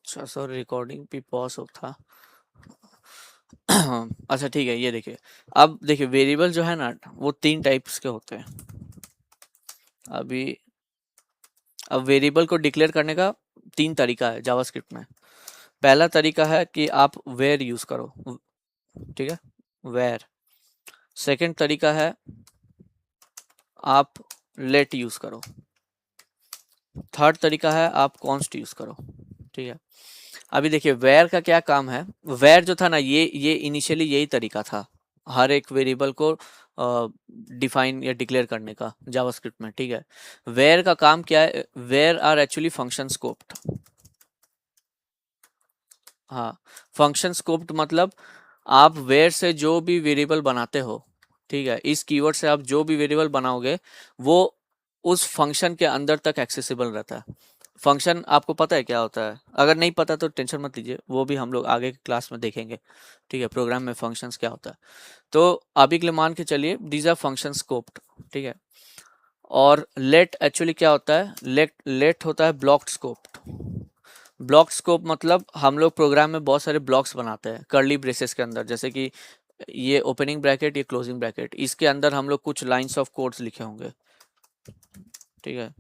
अच्छा sorry, recording भी pause था। अच्छा ठीक है, ये देखिए। अब देखिए वेरिएबल जो है ना वो 3 टाइप्स के होते हैं। अभी अब वेरिएबल को डिक्लेयर करने का 3 तरीका है जावास्क्रिप्ट में। पहला तरीका है कि आप वेर यूज करो, ठीक है, वेर। सेकंड तरीका है आप लेट यूज करो। थर्ड तरीका है आप कॉन्स्ट यूज करो, ठीक है। अभी देखिए वेर का क्या काम है। वेर जो था ना ये इनिशियली यही तरीका था हर एक वेरिएबल को डिफाइन या डिक्लेयर करने का जावास्क्रिप्ट में, ठीक है। वेर का काम क्या है, where are actually function scoped. हाँ, फंक्शन स्कोप्ड मतलब आप वेर से जो भी वेरिएबल बनाते हो, ठीक है, इस कीवर्ड से आप जो भी वेरिएबल बनाओगे वो उस फंक्शन के अंदर तक एक्सेसिबल रहता है। फंक्शन आपको पता है क्या होता है? अगर नहीं पता तो टेंशन मत लीजिए, वो भी हम लोग आगे की क्लास में देखेंगे, ठीक है, प्रोग्राम में फंक्शंस क्या होता है। तो अभी के लिए मान के चलिए दीज आर फंक्शन स्कोप्ड, ठीक है। और लेट एक्चुअली क्या होता है, लेट लेट होता है ब्लॉक्ड स्कोप्ड। ब्लॉक स्कोप मतलब हम लोग प्रोग्राम में बहुत सारे ब्लॉक्स बनाते हैं कर्ली ब्रेसेस के अंदर, जैसे कि ये ओपनिंग ब्रैकेट, ये क्लोजिंग ब्रैकेट, इसके अंदर हम लोग कुछ लाइंस ऑफ कोड्स लिखे होंगे, ठीक है।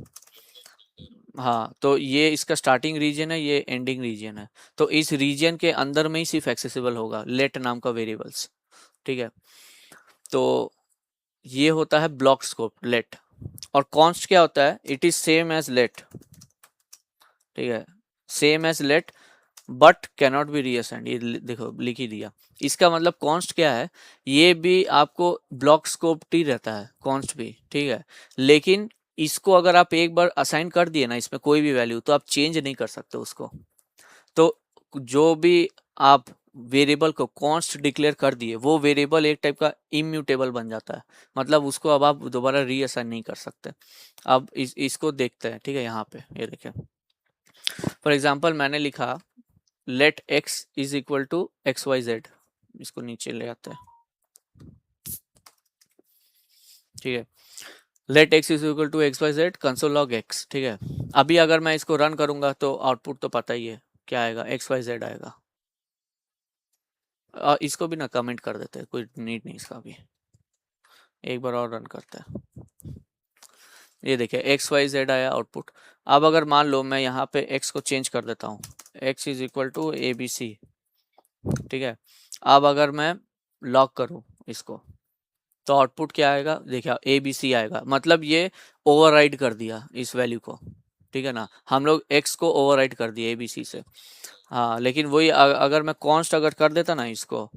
हाँ, तो ये इसका स्टार्टिंग रीजन है, ये एंडिंग रीजन है। तो इस रीजन के अंदर में ही सिर्फ एक्सेसिबल होगा लेट नाम का वेरिएबल्स, ठीक है। तो ये होता है ब्लॉक स्कोप लेट। और कॉन्स्ट क्या होता है, it is same as let, ठीक है, same as let but cannot be reassigned. ये देखो लिख ही दिया। इसका मतलब कॉन्स्ट क्या है, ये भी आपको ब्लॉक स्कोप ही रहता है कॉन्स्ट भी, ठीक है। लेकिन इसको अगर आप एक बार असाइन कर दिए ना इसमें कोई भी वैल्यू, तो आप चेंज नहीं कर सकते उसको। तो जो भी आप वेरिएबल को कॉन्स्ट डिक्लेयर कर दिए वो वेरिएबल एक टाइप का इम्यूटेबल बन जाता है, मतलब उसको अब आप दोबारा रीअसाइन नहीं कर सकते। अब इसको देखते हैं, ठीक है। यहाँ पे ये देखें, फॉर एग्जाम्पल मैंने लिखा let x is equal to x y z. इसको नीचे ले आते हैं, ठीक है। Let x is equal to x y z console log x, ठीक है। अभी अगर मैं इसको रन करूंगा तो आउटपुट तो पता ही है क्या आएगा, एक्स वाई जेड आएगा। इसको भी ना कमेंट कर देते हैं, कोई नीड नहीं इसका भी। एक बार और रन करते हैं, ये देखिए एक्स वाई जेड आया आउटपुट। अब अगर मान लो मैं यहाँ पे एक्स को चेंज कर देता हूँ, x is equal to a b c, ठीक है। अब अगर मैं लॉक करूँ इसको तो आउटपुट क्या आएगा, देखिए ए बी सी आएगा, मतलब ये ओवरराइड कर दिया इस वैल्यू को, ठीक है ना। हम लोग एक्स को ओवरराइड कर दिया ए बी सी से। हाँ, लेकिन वही अगर मैं कॉन्स्ट अगर कर देता ना इसको,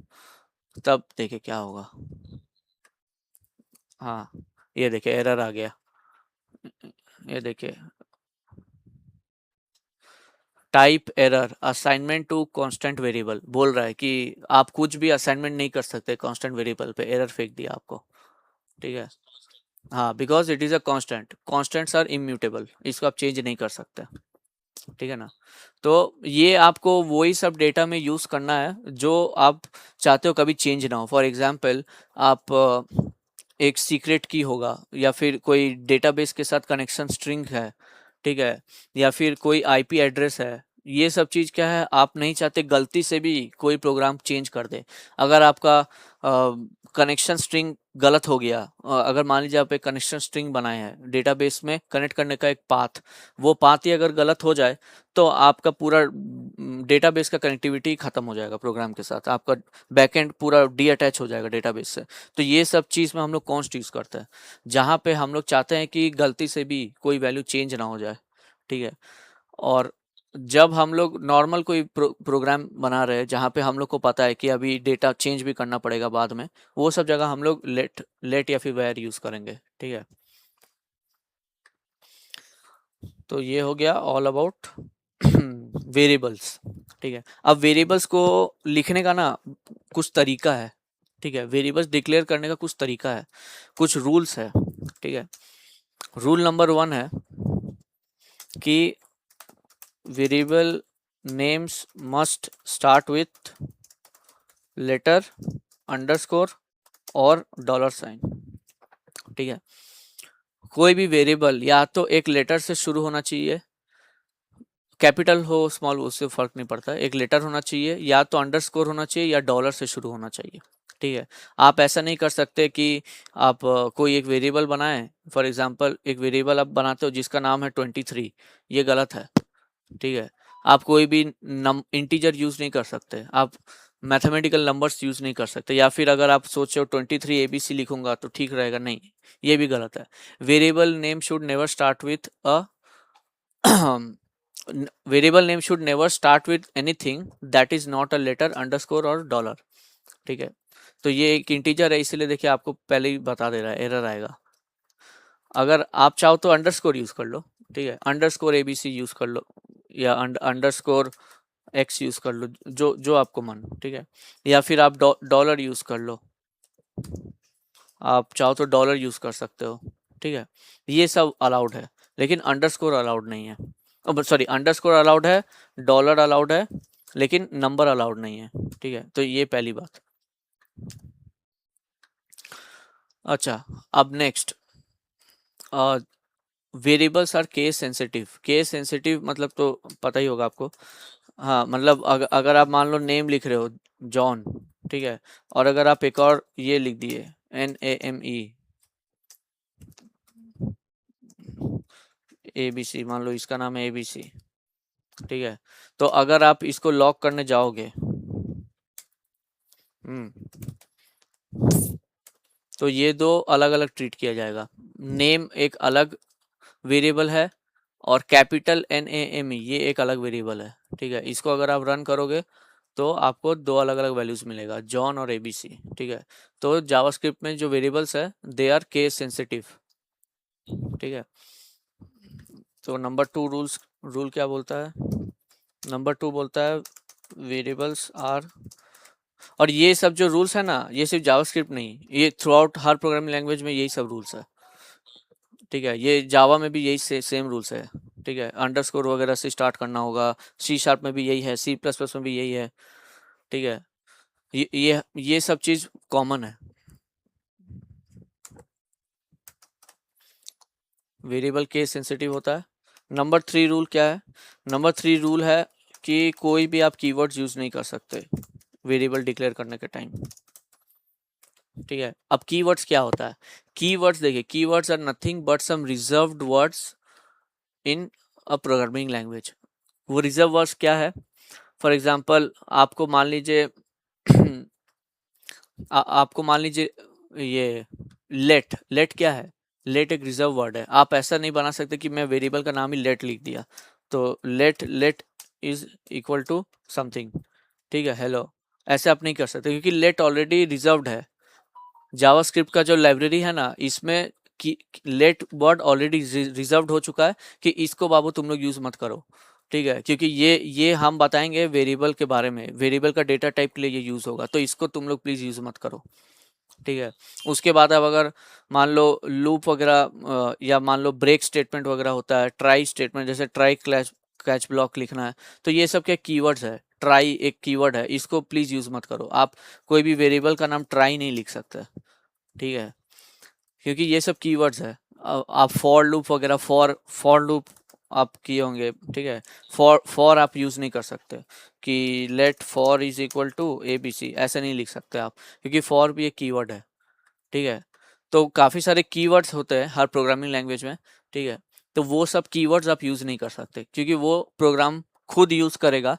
तब देखिए क्या होगा। हाँ, ये देखिए एरर आ गया, ये देखिए type error assignment to constant variable बोल रहा है कि आप कुछ भी असाइनमेंट नहीं कर सकते कांस्टेंट वेरिएबल पे, एरर फेंक दिया आपको, ठीक है। हाँ, because it is a constant, constants are immutable, इसको आप चेंज नहीं कर सकते, ठीक है ना। तो ये आपको वही सब डेटा में यूज करना है जो आप चाहते हो कभी चेंज ना हो। फॉर एग्जाम्पल आप एक सीक्रेट की होगा, या फिर कोई डेटाबेस के साथ कनेक्शन स्ट्रिंग है, ठीक है, या फिर कोई आईपी एड्रेस है, ये सब चीज़ क्या है आप नहीं चाहते गलती से भी कोई प्रोग्राम चेंज कर दे। अगर आपका कनेक्शन स्ट्रिंग गलत हो गया, अगर मान लीजिए आप एक कनेक्शन स्ट्रिंग बनाए हैं डेटाबेस में कनेक्ट करने का एक पाथ, वो पाथ ही अगर गलत हो जाए तो आपका पूरा डेटाबेस का कनेक्टिविटी खत्म हो जाएगा प्रोग्राम के साथ, आपका बैकएंड पूरा डी अटैच हो जाएगा डेटाबेस से। तो ये सब चीज़ में हम लोग कॉन्स्ट यूज़ करते हैं, जहाँ पे हम लोग चाहते हैं कि गलती से भी कोई वैल्यू चेंज ना हो जाए, ठीक है। और जब हम लोग नॉर्मल कोई प्रोग्राम बना रहे हैं जहाँ पे हम लोग को पता है कि अभी डेटा चेंज भी करना पड़ेगा बाद में, वो सब जगह हम लोग लेट लेट या फिर वेयर यूज़ करेंगे, ठीक है। तो ये हो गया ऑल अबाउट वेरिएबल्स, ठीक है। अब वेरिएबल्स को लिखने का ना कुछ तरीका है, ठीक है। वेरिएबल्स डिक्लेयर करने का कुछ तरीका है, कुछ रूल्स है, ठीक है। रूल नंबर 1 है कि variable names must start with letter, underscore और डॉलर साइन, ठीक है। कोई भी वेरिएबल या तो एक लेटर से शुरू होना चाहिए, कैपिटल हो स्मॉल उससे फर्क नहीं पड़ता, एक लेटर होना चाहिए, या तो अंडरस्कोर होना चाहिए या डॉलर से शुरू होना चाहिए। ठीक है, आप ऐसा नहीं कर सकते कि आप कोई एक वेरिएबल बनाएं, फॉर एग्जांपल एक वेरिएबल आप बनाते हो जिसका नाम है 23, ये गलत है। ठीक है, आप कोई भी इंटीजर यूज नहीं कर सकते, आप मैथमेटिकल नंबर्स यूज नहीं कर सकते, या फिर अगर आप सोचे हो 23 एबीसी लिखूंगा तो ठीक रहेगा, नहीं, ये भी गलत है। Variable name should never start with a variable name should never start with anything that is not a letter, underscore और डॉलर। ठीक है, तो ये एक इंटीजर है, इसीलिए देखिए आपको पहले ही बता दे रहा है, एरर आएगा। अगर आप चाहो तो अंडरस्कोर यूज कर लो, ठीक है, अंडरस्कोर एबीसी यूज कर लो, या अंडरस्कोर एक्स यूज कर लो, जो जो आपको मन, ठीक है, या फिर आप डॉलर यूज कर लो, आप चाहो तो डॉलर यूज कर सकते हो। ठीक है, ये सब अलाउड है, लेकिन अंडरस्कोर अलाउड नहीं है, सॉरी अंडरस्कोर अलाउड है, डॉलर अलाउड है, लेकिन नंबर अलाउड नहीं है। ठीक है, तो ये पहली बात। अच्छा, अब next, variables are case sensitive. Case sensitive मतलब तो पता ही होगा आपको। हाँ, मतलब अगर आप मान लो नेम लिख रहे हो जॉन, ठीक है, और अगर आप एक और ये लिख दिए NAME ABC, मान लो इसका नाम है ABC, ठीक है, तो अगर आप इसको लॉक करने जाओगे, तो ये दो अलग अलग ट्रीट किया जाएगा। नेम एक अलग वेरिएबल है, और कैपिटल NAME ये एक अलग वेरिएबल है। ठीक है, इसको अगर आप रन करोगे तो आपको दो अलग अलग वैल्यूज मिलेगा, जॉन और ABC। ठीक है, तो जावास्क्रिप्ट में जो वेरिएबल्स है दे आर केस सेंसिटिव। ठीक है, तो नंबर 2 रूल क्या बोलता है? नंबर 2 बोलता है वेरिएबल्स आर, और ये सब जो रूल्स है ना, ये सिर्फ जावास्क्रिप्ट नहीं, ये थ्रू आउट हर प्रोग्रामिंग लैंग्वेज में यही सब रूल्स है। ठीक है, ये जावा में भी यही सेम रूल्स है। ठीक है, अंडरस्कोर वगैरह से स्टार्ट करना होगा, C# में भी यही है, C++ में भी यही है। ठीक है, ये सब चीज कॉमन है। वेरिएबल केस सेंसिटिव होता है। नंबर 3 रूल क्या है? नंबर 3 रूल है कि कोई भी आप कीवर्ड्स यूज नहीं कर सकते वेरिएबल डिक्लेयर करने के टाइम। ठीक है, अब कीवर्ड्स क्या होता है? कीवर्ड्स देखिए, keywords are nothing but some reserved words in a programming language. वो रिजर्व वर्ड्स क्या है? फॉर एग्जांपल आपको मान लीजिए आपको मान लीजिए ये लेट, लेट क्या है? लेट एक रिजर्व वर्ड है, आप ऐसा नहीं बना सकते कि मैं वेरिएबल का नाम ही लेट लिख दिया, तो let is equal to something, ठीक है, हेलो, ऐसे आप नहीं कर सकते क्योंकि लेट ऑलरेडी रिजर्व्ड है। जावास्क्रिप्ट का जो लाइब्रेरी है ना, इसमें कि लेट वर्ड ऑलरेडी रिजर्व्ड हो चुका है कि इसको बाबू तुम लोग यूज मत करो। ठीक है, क्योंकि ये हम बताएंगे वेरिएबल के बारे में, वेरिएबल का डेटा टाइप के लिए ये यूज होगा, तो इसको तुम लोग प्लीज यूज मत करो। ठीक है, उसके बाद अब अगर मान लो लूप वगैरह या मान लो ब्रेक स्टेटमेंट वगैरह होता है, ट्राई स्टेटमेंट, जैसे ट्राई क्लैच कैच ब्लॉक लिखना है, तो ये सब क्या कीवर्ड्स है। ट्राई एक कीवर्ड है, इसको प्लीज यूज मत करो, आप कोई भी वेरिएबल का नाम ट्राई नहीं लिख सकते। ठीक है, क्योंकि ये सब कीवर्ड्स है। आप फॉर लूप वगैरह, फॉर लूप आप किए होंगे, ठीक है, फॉर आप यूज नहीं कर सकते कि let for is equal to ABC, ऐसे नहीं लिख सकते आप, क्योंकि फॉर भी एक कीवर्ड है। ठीक है, तो काफ़ी सारे कीवर्ड्स होते हैं हर प्रोग्रामिंग लैंग्वेज में। ठीक है, तो वो सब कीवर्ड्स आप यूज़ नहीं कर सकते, क्योंकि वो प्रोग्राम खुद यूज़ करेगा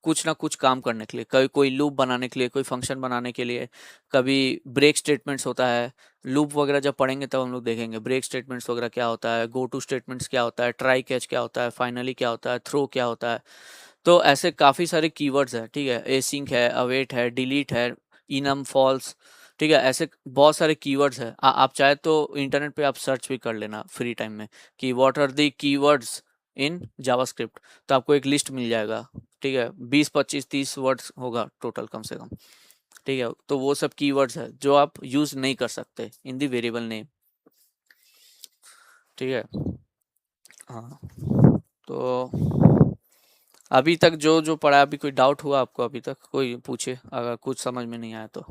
कुछ ना कुछ काम करने के लिए, कभी कोई लूप बनाने के लिए, कोई फंक्शन बनाने के लिए, कभी ब्रेक स्टेटमेंट्स होता है। लूप वगैरह जब पढ़ेंगे तब हम लोग देखेंगे ब्रेक स्टेटमेंट्स वगैरह क्या होता है, गो टू स्टेटमेंट्स क्या होता है, ट्राई कैच क्या होता है, फाइनली क्या होता है, थ्रो क्या होता है। तो ऐसे काफ़ी सारे कीवर्ड्स है। ठीक है, एसिंक है, अवेट है, डिलीट है, इनम फॉल्स, ठीक है, ऐसे बहुत सारे कीवर्ड्स है। आप चाहे तो इंटरनेट पे आप सर्च भी कर लेना फ्री टाइम में कि what are the keywords in JavaScript, तो आपको एक लिस्ट मिल जाएगा। ठीक है, 20 25 30 वर्ड्स होगा टोटल कम से कम। ठीक है, तो वो सब कीवर्ड्स है जो आप यूज नहीं कर सकते इन दी वेरिएबल नेम। ठीक है, हाँ, तो अभी तक जो जो पढ़ा, अभी कोई डाउट हुआ आपको? अभी तक कोई पूछे अगर कुछ समझ में नहीं आया तो।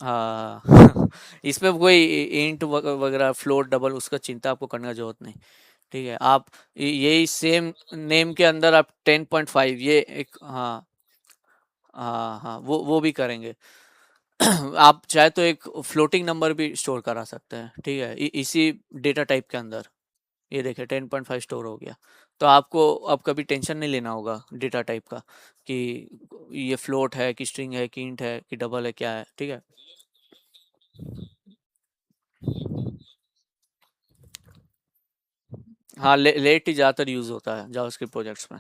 हाँ इसमें कोई इंट वगैरह फ्लोट डबल उसका चिंता आपको करने का जरूरत नहीं। ठीक है, आप यही सेम नेम के अंदर आप 10.5 ये एक, हाँ हाँ हाँ, वो भी करेंगे। आप चाहे तो एक फ्लोटिंग नंबर भी स्टोर करा सकते हैं, ठीक है, इसी डेटा टाइप के अंदर। ये देखिए 10.5 स्टोर हो गया। तो आपको अब कभी टेंशन नहीं लेना होगा डेटा टाइप का, कि ये फ्लोट है कि स्ट्रिंग है कि इंट है कि डबल है क्या है, ठीक है। हाँ, लेट ही ज़्यादातर यूज़ होता है जावास्क्रिप्ट प्रोजेक्ट्स में।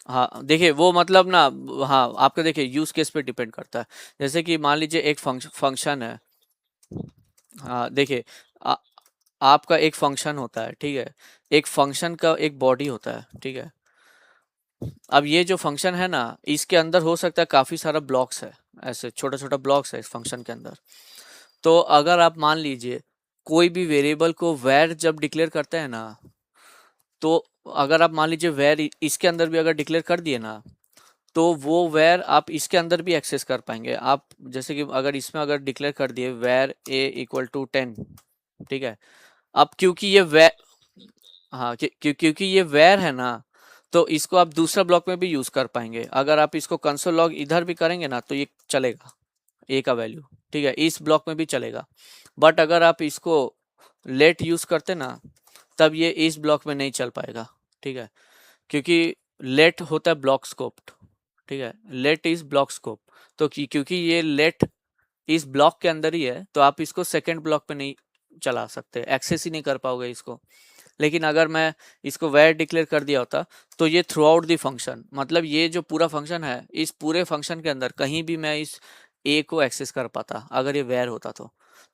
हाँ देखिए वो मतलब ना, हाँ आपका देखिए यूज़ केस पे डिपेंड करता है। जैसे कि मान लीजिए एक फंक्शन है। हाँ देखिए, आ- आपका एक फंक्शन होता है, ठीक है, एक फंक्शन का एक बॉडी होता है, ठीक है। अब ये जो फंक्शन है ना, इसके अंदर हो सकता है काफ़ी सारा ब्लॉक्स है, ऐसे छोटा छोटा ब्लॉक्स है इस फंक्शन के अंदर। तो अगर आप मान लीजिए कोई भी वेरिएबल को वैर जब डिक्लेयर करते हैं ना, तो अगर आप मान लीजिए वैर इसके अंदर भी अगर डिक्लेयर कर दिए ना, तो वो वैर आप इसके अंदर भी एक्सेस कर पाएंगे आप। जैसे कि अगर इसमें अगर डिक्लेयर कर दिए वैर ए इक्वल टू 10, ठीक है। अब क्योंकि ये वैर, हाँ क्योंकि ये वैर है ना, तो इसको आप दूसरा ब्लॉक में भी यूज कर पाएंगे। अगर आप इसको कंसोल लॉग इधर भी करेंगे ना तो ये चलेगा, ए का वैल्यू, ठीक है, इस ब्लॉक में भी चलेगा। बट अगर आप इसको लेट यूज करते ना, तब ये इस ब्लॉक में नहीं चल पाएगा, ठीक है। क्योंकि लेट होता है ब्लॉक स्कोप्ड, ठीक है, लेट इज ब्लॉक स्कोप। तो क्योंकि ये लेट इस ब्लॉक के अंदर ही है, तो आप इसको सेकंड ब्लॉक पे नहीं चला सकते, एक्सेस ही नहीं कर पाओगे इसको। लेकिन अगर मैं इसको वैर डिक्लेयर कर दिया होता, तो ये थ्रू आउट द फंक्शन, मतलब ये जो पूरा फंक्शन है, इस पूरे फंक्शन के अंदर कहीं भी मैं इस ए को एक्सेस कर पाता अगर ये वैर होता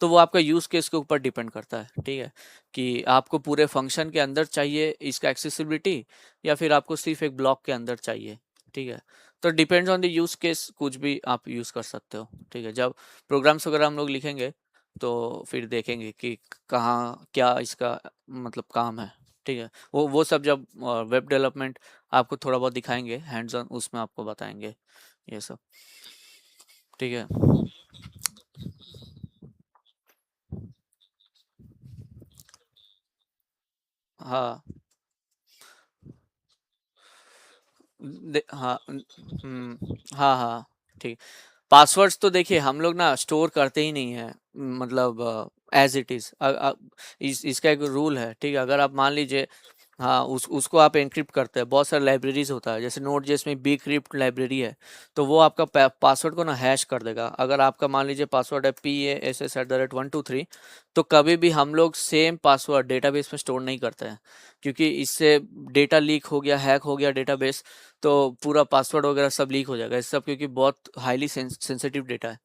तो वो आपका यूज केस के ऊपर डिपेंड करता है, ठीक है, कि आपको पूरे फंक्शन के अंदर चाहिए इसका एक्सेसिबिलिटी, या फिर आपको सिर्फ एक ब्लॉक के अंदर चाहिए, ठीक है। तो depends on the use case, कुछ भी आप यूज कर सकते हो, ठीक है। जब प्रोग्राम्स वगैरह हम लोग लिखेंगे तो फिर देखेंगे कि कहाँ क्या इसका मतलब काम है, ठीक है। वो सब जब वेब डेवलपमेंट आपको थोड़ा बहुत दिखाएंगे हैंड्स ऑन, उसमें आपको बताएंगे ये सब, ठीक है। हाँ हाँ हाँ हाँ, ठीक। पासवर्ड्स तो देखिए हम लोग ना स्टोर करते ही नहीं है, मतलब एज इट इज। इसका एक रूल है, ठीक है। अगर आप मान लीजिए, हाँ उसको आप एनक्रिप्ट करते हैं, बहुत सारे लाइब्रेरीज होता है, जैसे नोड जेएस में बी क्रिप्ट लाइब्रेरी है, तो वो आपका पासवर्ड को ना हैश कर देगा। अगर आपका मान लीजिए पासवर्ड है PASS@123, तो कभी भी हम लोग सेम पासवर्ड डेटाबेस में स्टोर नहीं करते हैं, क्योंकि इससे डेटा लीक हो गया, हैक हो गया डेटाबेस, तो पूरा पासवर्ड वगैरह सब लीक हो जाएगा, इस सब, क्योंकि बहुत हाईली सेंसिटिव डेटा है।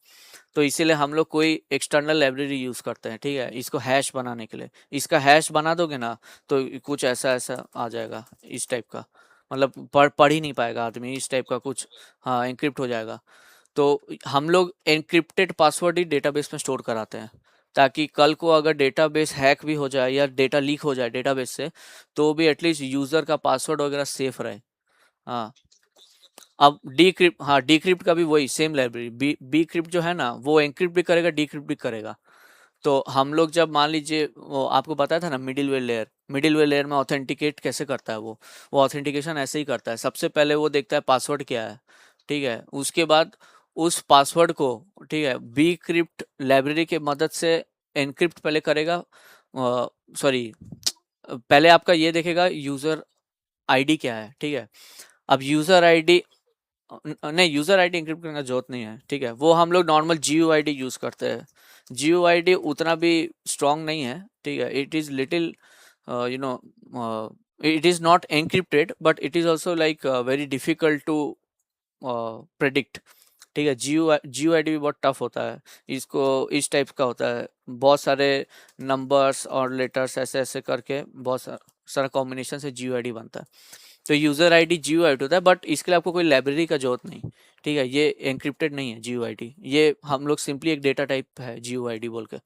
तो इसीलिए हम लोग कोई एक्सटर्नल लाइब्रेरी यूज करते हैं, ठीक है, इसको हैश बनाने के लिए। इसका हैश बना दोगे ना, तो कुछ ऐसा ऐसा आ जाएगा इस टाइप का, मतलब पढ़ ही नहीं पाएगा आदमी, इस टाइप का कुछ। हाँ एनक्रिप्ट हो जाएगा। तो हम लोग एनक्रिप्टेड पासवर्ड ही डेटाबेस में स्टोर कराते हैं, ताकि कल को अगर डेटाबेस हैक भी हो जाए या डेटा लीक हो जाए डेटाबेस से, तो भी एटलीस्ट यूजर का पासवर्ड वगैरह सेफ रहे। हाँ, अब डीक्रिप्ट, हाँ डीक्रिप्ट का भी वही सेम लाइब्रेरी, बी क्रिप्ट जो है ना, वो एनक्रिप्ट भी करेगा, डीक्रिप्ट भी करेगा। तो हम लोग जब मान लीजिए, वो आपको बताया था ना, मिडिलवेयर में ऑथेंटिकेट कैसे करता है वो ऑथेंटिकेशन ऐसे ही करता है। सबसे पहले वो देखता है पासवर्ड क्या है, ठीक है, उसके बाद उस पासवर्ड को, ठीक है, बी क्रिप्ट लाइब्रेरी के मदद से एनक्रिप्ट पहले करेगा। सॉरी, पहले आपका ये देखेगा यूजर आईडी क्या है, ठीक है। अब यूजर आईडी, नहीं यूजर आईडी इंक्रिप्ट करने का जरूरत नहीं है, ठीक है, वो हम लोग नॉर्मल GUID यूज करते हैं। GUID उतना भी स्ट्रांग नहीं है, ठीक है, it is little, you know, it is not encrypted, but it is also like very difficult to predict, ठीक है। GUID भी बहुत टफ होता है, इसको इस टाइप का होता है, बहुत सारे नंबर्स और लेटर्स ऐसे ऐसे करके बहुत सारा कॉम्बिनेशन से GUID बनता है। तो यूजर आईडी GUID होता है, बट इसके लिए आपको कोई लाइब्रेरी का जरूरत नहीं, ठीक है, ये एनक्रिप्टेड नहीं है GUID, ये हम लोग सिंपली एक डेटा टाइप है GUID बोल के।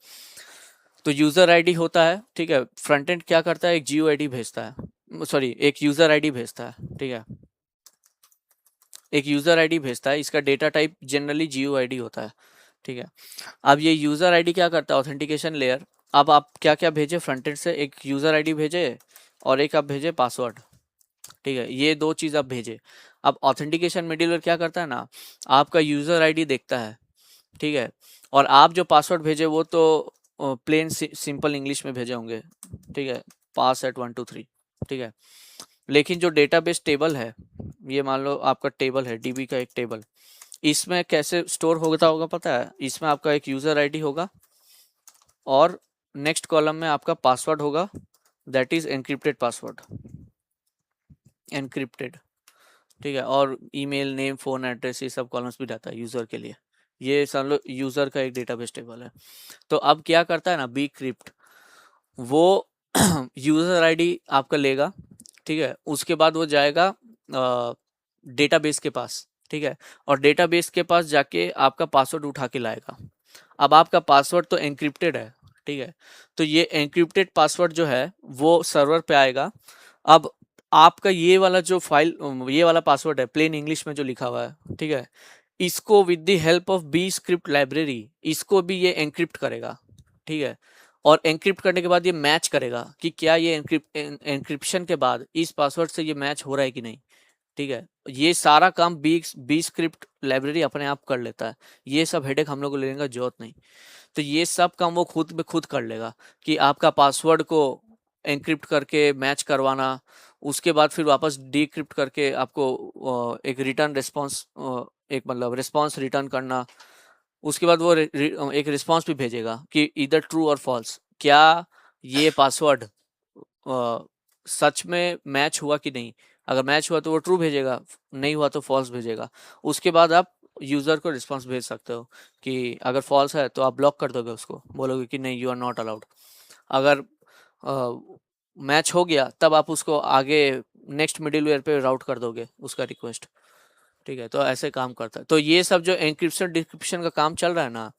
तो यूजर आईडी होता है, ठीक है, फ्रंट एंड क्या करता है, एक GUID भेजता है, सॉरी एक यूजर आईडी भेजता है, ठीक है, एक यूजर आईडी भेजता है, इसका डेटा टाइप जनरली GUID होता है, ठीक है। अब ये यूजर आईडी क्या करता है, ऑथेंटिकेशन लेयर अब आप क्या क्या भेजे फ्रंट एंड से, एक यूज़र आईडी भेजे और एक आप भेजे पासवर्ड, ठीक है, ये दो चीज़ आप भेजे। अब ऑथेंटिकेशन मिडिलवेयर क्या करता है ना, आपका यूज़र आईडी देखता है, ठीक है, और आप जो पासवर्ड भेजे वो तो प्लेन सिंपल इंग्लिश में भेजे होंगे, ठीक है, pass@123, ठीक है, लेकिन जो डेटाबेस टेबल है, ये मान लो आपका टेबल है, डीबी का एक टेबल, इसमें कैसे स्टोर होता होगा पता है, इसमें आपका एक यूज़र आईडी होगा और नेक्स्ट कॉलम में आपका पासवर्ड होगा, that is encrypted password, encrypted, ठीक है, और ईमेल, नेम, फ़ोन एड्रेस, ये सब कॉलम्स भी रहता है यूज़र के लिए। ये समझ लो यूज़र का एक डेटाबेस टेबल है। तो अब क्या करता है ना बी क्रिप्ट, वो यूज़र आईडी आपका लेगा, ठीक है, उसके बाद वो जाएगा डेटाबेस के पास, ठीक है, और डेटाबेस के पास जाके आपका पासवर्ड उठा के लाएगा। अब आपका पासवर्ड तो एनक्रिप्टेड है, ठीक है, तो ये एनक्रिप्टेड पासवर्ड जो है वो सर्वर पे आएगा। अब आपका ये वाला जो फाइल, ये वाला पासवर्ड है प्लेन इंग्लिश में जो लिखा हुआ है, ठीक है, इसको with the help of B script library इसको भी ये एनक्रिप्ट करेगा, ठीक है, और एनक्रिप्ट करने के बाद ये मैच करेगा कि क्या ये एनक्रिप्शन के बाद इस पासवर्ड से ये मैच हो रहा है कि नहीं, ठीक है, ये सारा काम बी स्क्रिप्ट लाइब्रेरी अपने आप कर लेता है, ये सब हेडेक हम लोग को लेने का जरूरत नहीं। तो ये सब काम वो खुद में खुद कर लेगा कि आपका पासवर्ड को एनक्रिप्ट करके मैच करवाना, उसके बाद फिर वापस डीक्रिप्ट करके आपको एक रिटर्न रिस्पॉन्स, एक मतलब रिस्पॉन्स रिटर्न करना, उसके बाद वो एक रिस्पॉन्स भी भेजेगा कि इधर ट्रू और फॉल्स, क्या ये पासवर्ड सच में मैच हुआ कि नहीं, अगर मैच हुआ तो वो ट्रू भेजेगा, नहीं हुआ तो फॉल्स भेजेगा। उसके बाद आप यूज़र को रिस्पॉन्स भेज सकते हो कि अगर फॉल्स है तो आप ब्लॉक कर दोगे उसको, बोलोगे कि नहीं यू आर नॉट अलाउड। अगर मैच हो गया तब आप उसको आगे नेक्स्ट मिडिलवेयर पे राउट कर दोगे उसका रिक्वेस्ट, ठीक है, तो ऐसे काम करता है। तो ये सब जो एन्क्रिप्शन डिक्रिप्शन का काम चल रहा है ना,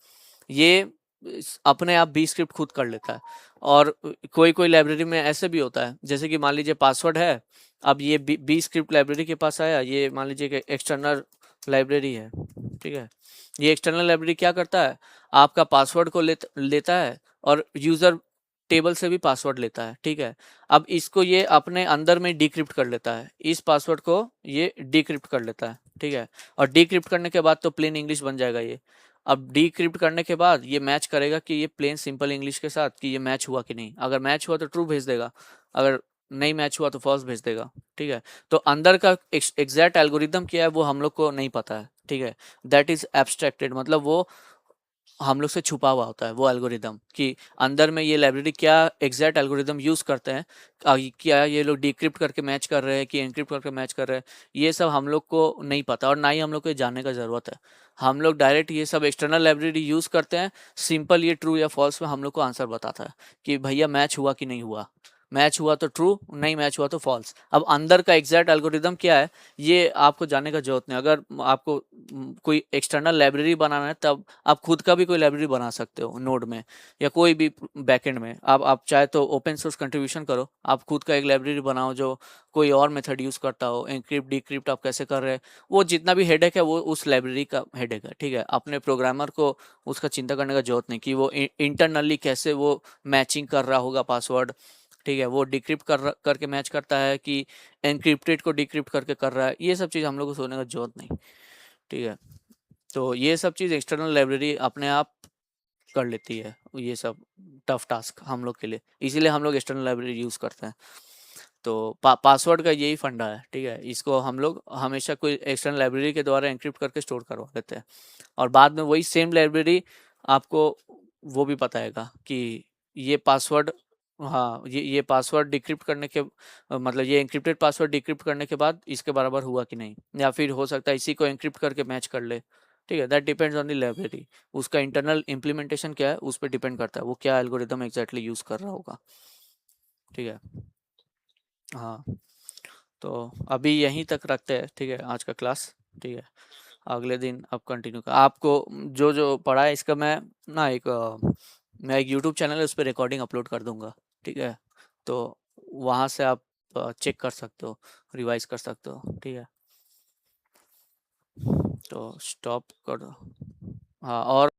ये अपने आप बी स्क्रिप्ट खुद कर लेता है। और कोई कोई लाइब्रेरी में ऐसे भी होता है, जैसे कि मान लीजिए पासवर्ड है, अब ये बी स्क्रिप्ट लाइब्रेरी के पास आया, ये मान लीजिए कि एक्सटर्नल लाइब्रेरी है, ठीक है, ये एक्सटर्नल लाइब्रेरी क्या करता है, आपका पासवर्ड को लेता है और यूज़र टेबल से भी पासवर्ड लेता है, ठीक है, अब इसको ये अपने अंदर में डिक्रिप्ट कर लेता है, इस पासवर्ड को ये डिक्रिप्ट कर लेता है, ठीक है, और डिक्रिप्ट करने के बाद तो प्लेन इंग्लिश बन जाएगा ये। अब डिक्रिप्ट करने के बाद ये मैच करेगा कि ये प्लेन सिंपल इंग्लिश के साथ कि ये मैच हुआ कि नहीं, अगर मैच हुआ तो ट्रू भेज देगा, अगर नहीं मैच हुआ तो फॉल्स भेज देगा, ठीक है। तो अंदर का एग्जैक्ट एल्गोरिदम क्या है वो हम लोग को नहीं पता है, ठीक है, दैट इज एब्स्ट्रैक्टेड, मतलब वो हम लोग से छुपा हुआ होता है वो एल्गोरिदम कि अंदर में ये लाइब्रेरी क्या एग्जैक्ट एल्गोरिदम यूज़ करते हैं, क्या ये लोग डिक्रिप्ट करके मैच कर रहे हैं कि एनक्रिप्ट करके मैच कर रहे हैं, ये सब हम लोग को नहीं पता और ना ही हम लोग को जानने का ज़रूरत है। हम लोग डायरेक्ट ये सब एक्सटर्नल लाइब्रेरी यूज़ करते हैं, सिंपल ये ट्रू या फॉल्स में हम लोग को आंसर बताता है कि भैया मैच हुआ कि नहीं हुआ, मैच हुआ तो ट्रू, नहीं मैच हुआ तो फॉल्स। अब अंदर का एग्जैक्ट एल्गोरिदम क्या है ये आपको जानने का जरूरत नहीं। अगर आपको कोई एक्सटर्नल लाइब्रेरी बनाना है तब आप खुद का भी कोई लाइब्रेरी बना सकते हो नोड में या कोई भी बैकएंड में। आप चाहे तो ओपन सोर्स कंट्रीब्यूशन करो, आप खुद का एक लाइब्रेरी बनाओ जो कोई और मेथड यूज़ करता हो, एनक्रिप्ट डिक्रिप्ट आप कैसे कर रहे हैं, वो जितना भी हेडेक है वो उस लाइब्रेरी का हेडेक है, ठीक है। अपने प्रोग्रामर को उसका चिंता करने का जरूरत नहीं कि वो इंटरनली कैसे वो मैचिंग कर रहा होगा पासवर्ड, ठीक है, वो डिक्रिप्ट करके मैच करता है कि एनक्रिप्टेड को डिक्रिप्ट करके कर रहा है, ये सब चीज़ हम लोग को सोचने का जरूरत नहीं, ठीक है। तो ये सब चीज़ एक्सटर्नल लाइब्रेरी अपने आप कर लेती है, ये सब टफ टास्क हम लोग के लिए, इसीलिए हम लोग एक्सटर्नल लाइब्रेरी यूज़ करते हैं। तो पासवर्ड का यही फंडा है, ठीक है, इसको हम लोग हमेशा कोई एक्सटर्नल लाइब्रेरी के द्वारा एनक्रिप्ट करके स्टोर करवा लेते हैं और बाद में वही सेम लाइब्रेरी आपको वो भी बताएगा कि ये पासवर्ड, हाँ, ये पासवर्ड डिक्रिप्ट करने के मतलब ये एन्क्रिप्टेड पासवर्ड डिक्रिप्ट करने के बाद इसके बराबर हुआ कि नहीं, या फिर हो सकता है इसी को एन्क्रिप्ट करके मैच कर ले, ठीक है। That depends on the library, उसका इंटरनल इम्प्लीमेंटेशन क्या है उस पर डिपेंड करता है वो क्या एल्गोरिदम एग्जैक्टली यूज़ कर रहा होगा, ठीक है। हाँ, तो अभी यहीं तक रखते हैं, ठीक है, आज का क्लास, ठीक है। अगले दिन अब कंटिन्यू कर, आपको जो जो पढ़ा है इसका मैं ना मैं एक यूट्यूब चैनल है उस पर रिकॉर्डिंग अपलोड कर दूंगा, ठीक है, तो वहाँ से आप चेक कर सकते हो, रिवाइज कर सकते हो, ठीक है। तो स्टॉप कर दो। हाँ, और